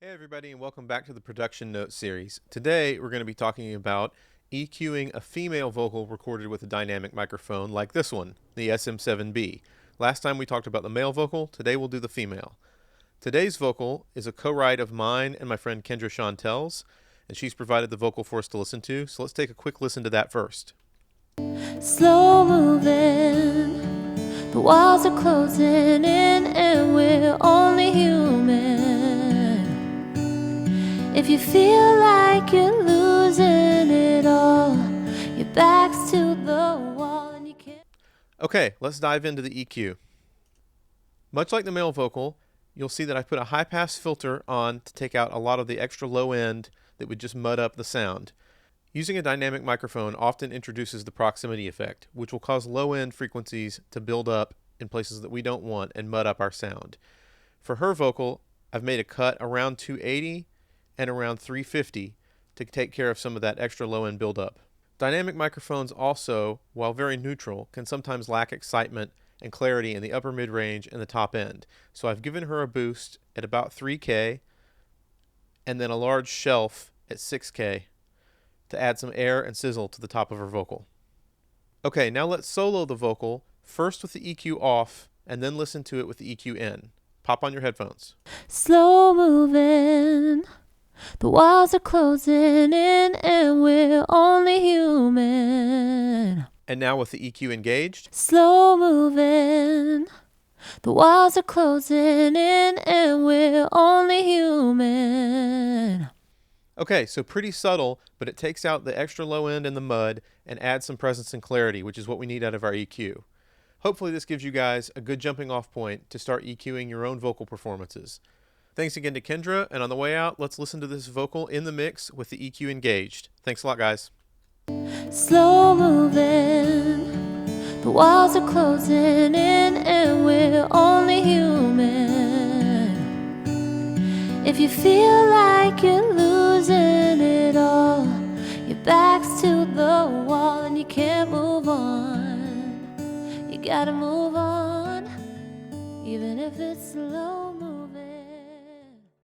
Hey everybody, and welcome back to the Production Notes series. Today we're going to be talking about EQing a female vocal recorded with a dynamic microphone like this one, the SM7b. Last time we talked about the male vocal, today we'll do the female. Today's vocal is a co-write of mine and my friend Kendra Chantel's, and she's provided the vocal for us to listen to, so let's take a quick listen to that first. Slow moving, the walls are closing in and we're only human. If you feel like you're losing it all, your back's to the wall and you can't. Okay, let's dive into the EQ. Much like the male vocal, you'll see that I put a high-pass filter on to take out a lot of the extra low end that would just mud up the sound. Using a dynamic microphone often introduces the proximity effect, which will cause low-end frequencies to build up in places that we don't want and mud up our sound. For her vocal, I've made a cut around 280 and around 350 to take care of some of that extra low-end buildup. Dynamic microphones also, while very neutral, can sometimes lack excitement and clarity in the upper mid-range and the top end. So I've given her a boost at about 3K and then a large shelf at 6K to add some air and sizzle to the top of her vocal. Okay, now let's solo the vocal, first with the EQ off and then listen to it with the EQ in. Pop on your headphones. Slow moving, the walls are closing in and we're only human. And now with the EQ engaged. Slow moving, the walls are closing in and we're only human. Okay, so pretty subtle, but it takes out the extra low end and the mud and adds some presence and clarity, which is what we need out of our EQ. Hopefully this gives you guys a good jumping off point to start EQing your own vocal performances. Thanks again to Kendra, and on the way out, let's listen to this vocal in the mix with the EQ engaged. Thanks a lot, guys. Slow moving, the walls are closing in and we're only human. If you feel like you're losing it all, your back's to the wall and you can't move on. You gotta move on, even if it's slow moving.